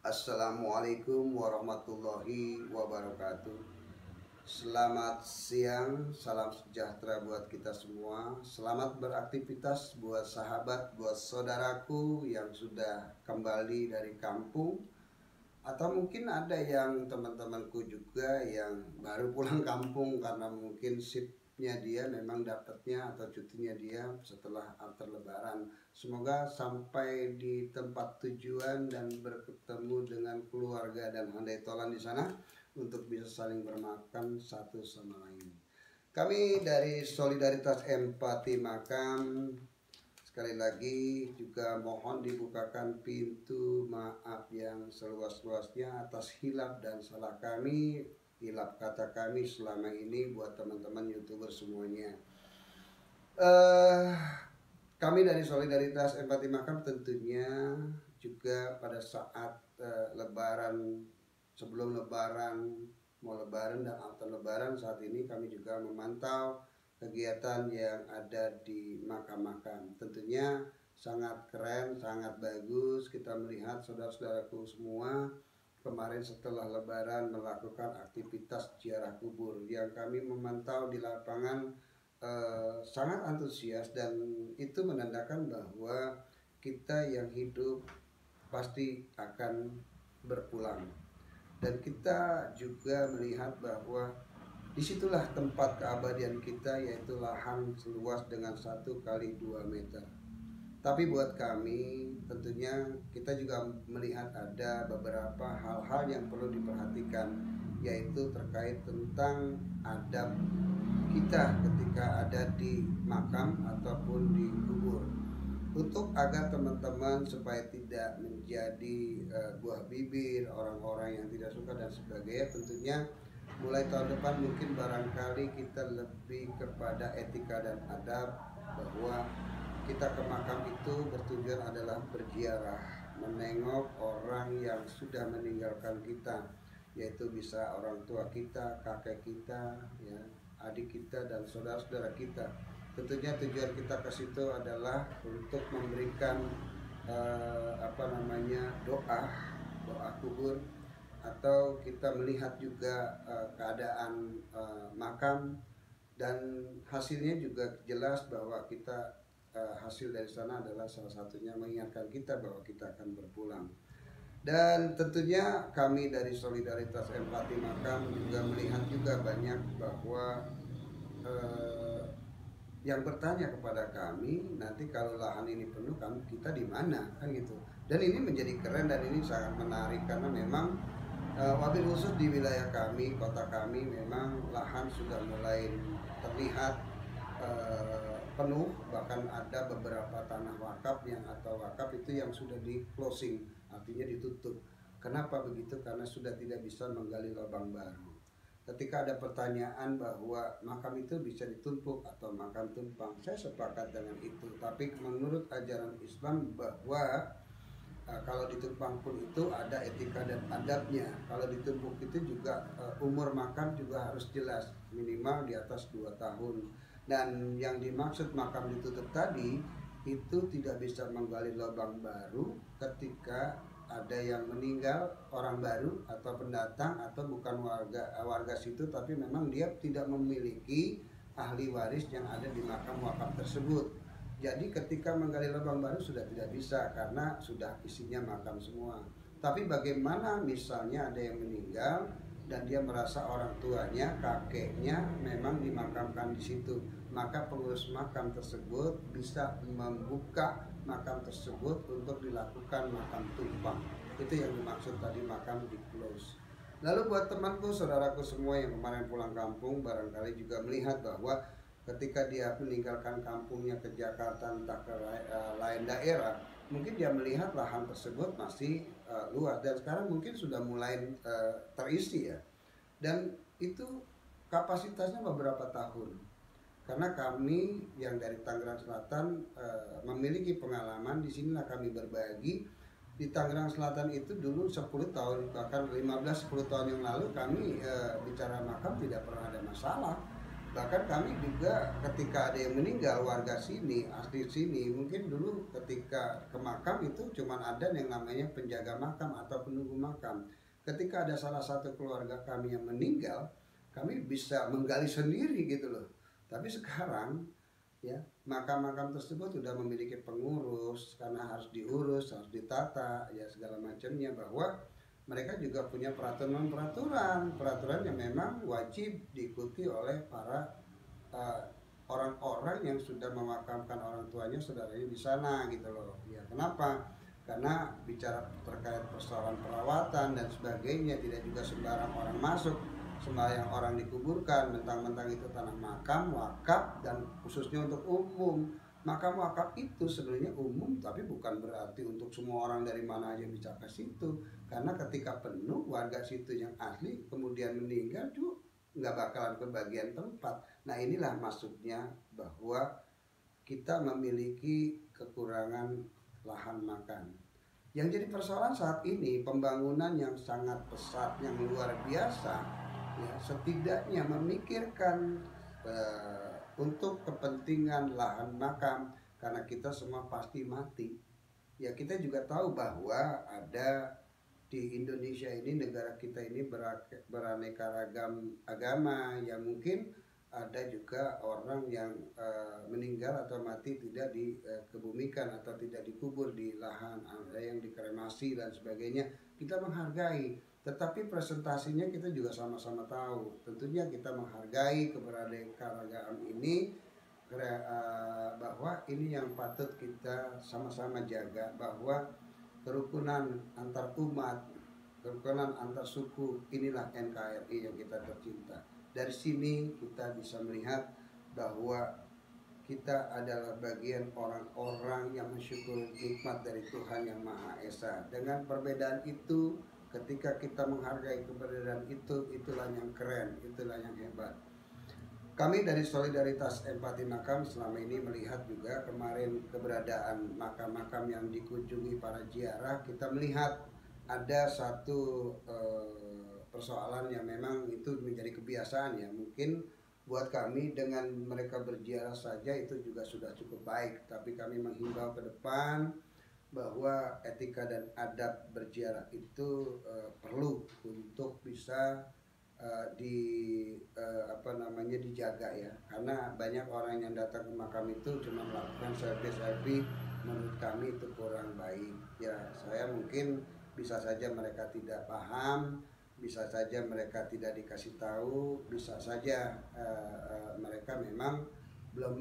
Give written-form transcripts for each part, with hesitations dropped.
Assalamualaikum warahmatullahi wabarakatuh. Selamat siang, salam sejahtera buat kita semua. Selamat beraktivitas buat sahabat, buat saudaraku yang sudah kembali dari kampung. Atau mungkin ada yang teman-temanku juga yang baru pulang kampung karena mungkin shiftnya dia memang dapatnya atau cutinya dia setelah after lebaran. Semoga sampai di tempat tujuan dan bertemu dengan keluarga dan handai tolan di sana untuk bisa saling bermakan satu sama lain. Kami dari Solidaritas Empati Makam sekali lagi juga mohon dibukakan pintu maaf yang seluas-luasnya atas hilaf dan salah kami, hilaf kata kami selama ini buat teman-teman YouTuber semuanya. Kami dari Solidaritas Empati Makam tentunya juga pada saat lebaran, sebelum lebaran, mau lebaran dan after lebaran, saat ini kami juga memantau kegiatan yang ada di makam-makam. Tentunya sangat keren, sangat bagus. Kita melihat saudara-saudaraku semua kemarin setelah lebaran melakukan aktivitas ziarah kubur yang kami memantau di lapangan sangat antusias, dan itu menandakan bahwa kita yang hidup pasti akan berpulang. Dan kita juga melihat bahwa disitulah tempat keabadian kita, yaitu lahan seluas dengan 1 kali 2 meter. Tapi buat kami tentunya kita juga melihat ada beberapa hal-hal yang perlu diperhatikan, yaitu terkait tentang adab kita ketika ada di makam ataupun di kubur. Untuk agar teman-teman supaya tidak menjadi buah bibir orang-orang yang tidak suka dan sebagainya, tentunya mulai tahun depan mungkin barangkali kita lebih kepada etika dan adab, bahwa kita ke makam itu bertujuan adalah berziarah, menengok orang yang sudah meninggalkan kita, yaitu bisa orang tua kita, kakek kita, ya, adik kita dan saudara-saudara kita. Tentunya tujuan kita ke situ adalah untuk memberikan doa kubur, atau kita melihat juga keadaan makam, dan hasilnya juga jelas bahwa kita hasil dari sana adalah salah satunya mengingatkan kita bahwa kita akan berpulang. Dan tentunya kami dari Solidaritas Empati Makam juga melihat juga banyak bahwa yang bertanya kepada kami, nanti kalau lahan ini penuh kita di mana, kan gitu. Dan ini menjadi keren dan ini sangat menarik karena memang wabil khusus di wilayah kami, kota kami, memang lahan sudah mulai terlihat penuh. Bahkan ada beberapa tanah wakaf itu yang sudah di closing, artinya ditutup. Kenapa begitu? Karena sudah tidak bisa menggali lubang baru. Ketika ada pertanyaan bahwa makam itu bisa ditumpuk atau makam tumpang, saya sepakat dengan itu. Tapi menurut ajaran Islam bahwa kalau ditumpang pun itu ada etika dan adabnya. Kalau ditumpuk itu juga umur makam juga harus jelas, minimal di atas 2 tahun. Dan yang dimaksud makam ditutup tadi itu tidak bisa menggali lubang baru ketika ada yang meninggal, orang baru atau pendatang atau bukan warga situ, tapi memang dia tidak memiliki ahli waris yang ada di makam wakaf tersebut. Jadi ketika menggali lubang baru sudah tidak bisa karena sudah isinya makam semua. Tapi bagaimana misalnya ada yang meninggal dan dia merasa orang tuanya, kakeknya memang dimakamkan di situ, maka pengurus makam tersebut bisa membuka makam tersebut untuk dilakukan makam tumpang. Itu yang dimaksud tadi makam di close. Lalu buat temanku, saudaraku semua yang kemarin pulang kampung, barangkali juga melihat bahwa ketika dia meninggalkan kampungnya ke Jakarta entah ke lain daerah, mungkin dia melihat lahan tersebut masih luas, dan sekarang mungkin sudah mulai terisi ya. Dan itu kapasitasnya beberapa tahun. Karena kami yang dari Tangerang Selatan memiliki pengalaman, di sinilah kami berbagi. Di Tangerang Selatan itu dulu 10 tahun, bahkan 15-10 tahun yang lalu kami bicara makam tidak pernah ada masalah. Bahkan kami juga ketika ada yang meninggal warga sini, asli sini, mungkin dulu ketika ke makam itu cuman ada yang namanya penjaga makam atau penunggu makam. Ketika ada salah satu keluarga kami yang meninggal, kami bisa menggali sendiri gitu loh. Tapi sekarang ya makam-makam tersebut sudah memiliki pengurus karena harus diurus, harus ditata ya segala macamnya, bahwa mereka juga punya peraturan yang memang wajib diikuti oleh para orang-orang yang sudah memakamkan orang tuanya, saudaranya di sana gitu loh. Ya kenapa? Karena bicara terkait persoalan perawatan dan sebagainya, tidak juga sembarang orang masuk, sembarang orang dikuburkan mentang-mentang itu tanah makam, wakaf, dan khususnya untuk umum. Makam wakaf itu sebenarnya umum, tapi bukan berarti untuk semua orang dari mana aja bisa ke situ. Karena ketika penuh warga situ yang asli kemudian meninggal juga nggak bakalan kebagian tempat. Nah inilah maksudnya bahwa kita memiliki kekurangan lahan makan. Yang jadi persoalan saat ini pembangunan yang sangat pesat, yang luar biasa, ya setidaknya memikirkan untuk kepentingan lahan makam, karena kita semua pasti mati. Ya kita juga tahu bahwa ada di Indonesia ini, negara kita ini beraneka ragam agama, yang mungkin ada juga orang yang meninggal atau mati tidak dikebumikan atau tidak dikubur di lahan, ada yang dikremasi dan sebagainya. Kita menghargai, tetapi presentasinya kita juga sama-sama tahu. Tentunya kita menghargai keberadaan ini, bahwa ini yang patut kita sama-sama jaga, bahwa kerukunan antar umat, kerukunan antar suku, inilah NKRI yang kita tercinta. Dari sini kita bisa melihat bahwa kita adalah bagian orang-orang yang mensyukuri nikmat dari Tuhan Yang Maha Esa. Dengan perbedaan itu, ketika kita menghargai keberadaan itu, itulah yang keren, itulah yang hebat. Kami dari Solidaritas Empati Makam selama ini melihat juga kemarin keberadaan makam-makam yang dikunjungi para ziarah. Kita melihat ada satu persoalan yang memang itu menjadi kebiasaan ya. Mungkin buat kami dengan mereka berziarah saja itu juga sudah cukup baik. Tapi kami menghimbau ke depan bahwa etika dan adab berziarah itu perlu untuk bisa dijaga ya, karena banyak orang yang datang ke makam itu cuma melakukan selfie, menurut kami itu kurang baik ya. Saya mungkin bisa saja mereka tidak paham, bisa saja mereka tidak dikasih tahu, bisa saja mereka memang belum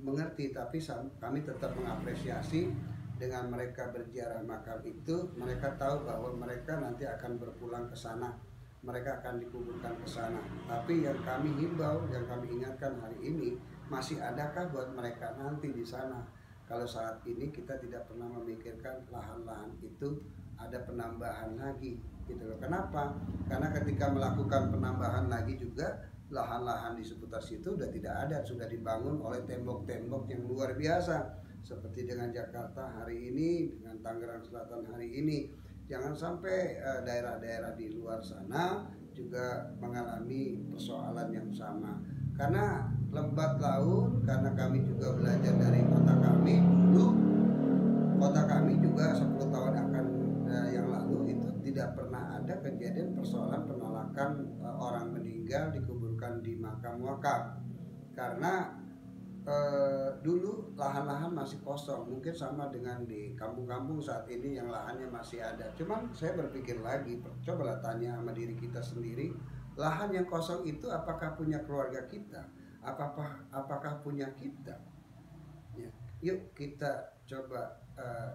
mengerti, tapi kami tetap mengapresiasi dengan mereka berziarah makam itu. Mereka tahu bahwa mereka nanti akan berpulang ke sana, mereka akan dikuburkan ke sana. Tapi yang kami himbau, yang kami ingatkan hari ini, masih adakah buat mereka nanti di sana? Kalau saat ini kita tidak pernah memikirkan lahan-lahan itu ada penambahan lagi, gitu loh. Kenapa? Karena ketika melakukan penambahan lagi juga lahan-lahan di seputar situ sudah tidak ada, sudah dibangun oleh tembok-tembok yang luar biasa. Seperti dengan Jakarta hari ini, dengan Tangerang Selatan hari ini. Jangan sampai daerah-daerah di luar sana juga mengalami persoalan yang sama. Karena lembat laun, karena kami juga belajar dari kota kami dulu. Kota kami juga 10 tahun yang lalu itu tidak pernah ada kejadian persoalan penolakan orang meninggal dikuburkan di makam wakaf. Karena dulu lahan-lahan masih kosong, mungkin sama dengan di kampung-kampung saat ini yang lahannya masih ada. Cuman saya berpikir lagi, cobalah tanya sama diri kita sendiri, lahan yang kosong itu apakah punya keluarga kita? Apakah punya kita? Ya. Yuk kita coba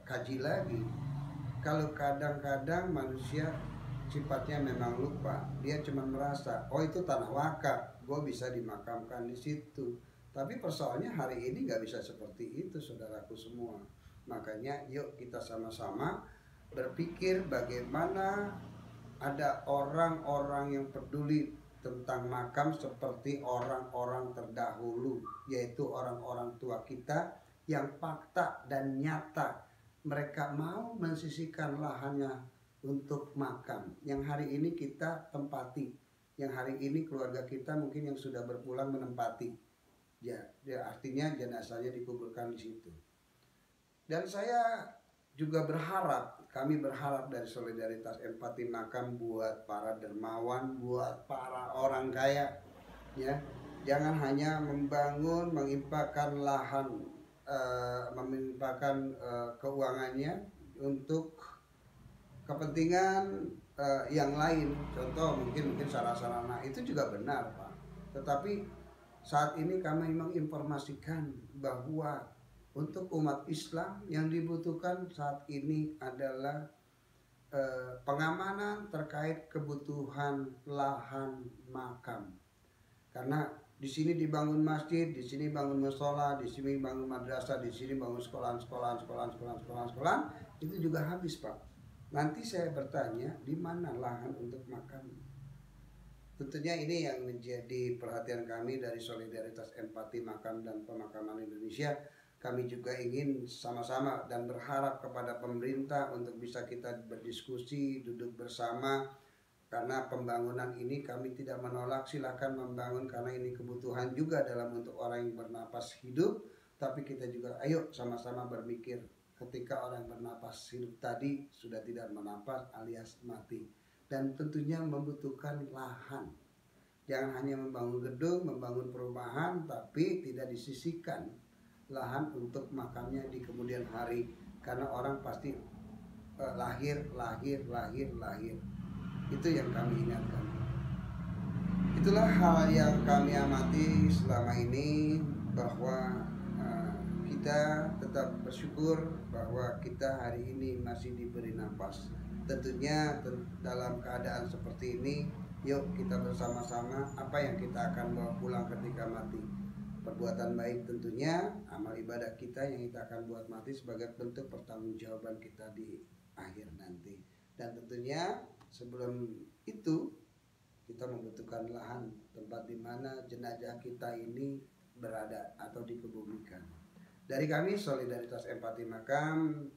kaji lagi. Kalau kadang-kadang manusia sifatnya memang lupa, dia cuma merasa, oh itu tanah wakaf, gue bisa dimakamkan di situ. Tapi persoalannya hari ini gak bisa seperti itu, saudaraku semua. Makanya yuk kita sama-sama berpikir bagaimana ada orang-orang yang peduli tentang makam seperti orang-orang terdahulu, yaitu orang-orang tua kita yang fakta dan nyata mereka mau mensisihkan lahannya untuk makam yang hari ini kita tempati. yang hari ini keluarga kita mungkin yang sudah berpulang menempati. Ya, artinya jenazahnya dikuburkan di situ. Dan saya juga berharap, kami berharap dari Solidaritas Empati Makam buat para dermawan, buat para orang kaya, ya, jangan hanya membangun, mengimpakan lahan, mengimpakan keuangannya untuk kepentingan yang lain. Contoh mungkin sarana itu juga benar, Pak. Tetapi saat ini kami menginformasikan bahwa untuk umat Islam yang dibutuhkan saat ini adalah pengamanan terkait kebutuhan lahan makam. Karena di sini dibangun masjid, di sini bangun musola, di sini bangun madrasah, di sini bangun sekolahan, itu juga habis, Pak. Nanti saya bertanya, di mana lahan untuk makam? Tentunya ini yang menjadi perhatian kami dari Solidaritas Empati Makam dan Pemakaman Indonesia. Kami juga ingin sama-sama dan berharap kepada pemerintah untuk bisa kita berdiskusi, duduk bersama. Karena pembangunan ini kami tidak menolak, silakan membangun karena ini kebutuhan juga dalam untuk orang yang bernapas hidup. Tapi kita juga ayo sama-sama berpikir ketika orang bernapas hidup tadi sudah tidak menapas alias mati. Dan tentunya membutuhkan lahan. Jangan hanya membangun gedung, membangun perumahan, tapi tidak disisihkan lahan untuk makamnya di kemudian hari. Karena orang pasti lahir. Itu yang kami ingatkan. Itulah hal yang kami amati selama ini, bahwa kita tetap bersyukur bahwa kita hari ini masih diberi nafas. Tentunya dalam keadaan seperti ini, yuk kita bersama-sama apa yang kita akan bawa pulang ketika mati. Perbuatan baik tentunya, amal ibadah kita yang kita akan buat mati sebagai bentuk pertanggungjawaban kita di akhir nanti. Dan tentunya sebelum itu kita membutuhkan lahan, tempat di mana jenazah kita ini berada atau dikebumikan. Dari kami Solidaritas Empati Makam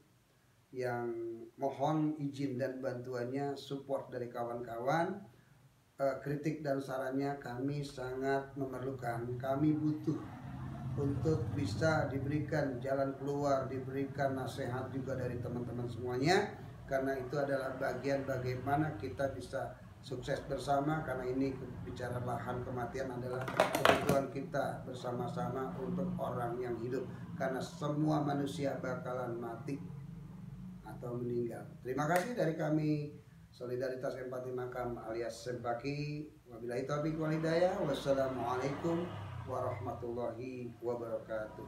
yang mohon izin dan bantuannya, support dari kawan-kawan, kritik dan sarannya kami sangat memerlukan. Kami butuh untuk bisa diberikan jalan keluar, diberikan nasihat juga dari teman-teman semuanya, karena itu adalah bagian bagaimana kita bisa sukses bersama. Karena ini bicara lahan kematian adalah kebutuhan kita bersama-sama untuk orang yang hidup, karena semua manusia bakalan mati atau meninggal. Terima kasih dari kami Solidaritas Empati Makam alias Sempaki. Wabillahi taufiq wal hidayah. Wassalamualaikum warahmatullahi wabarakatuh.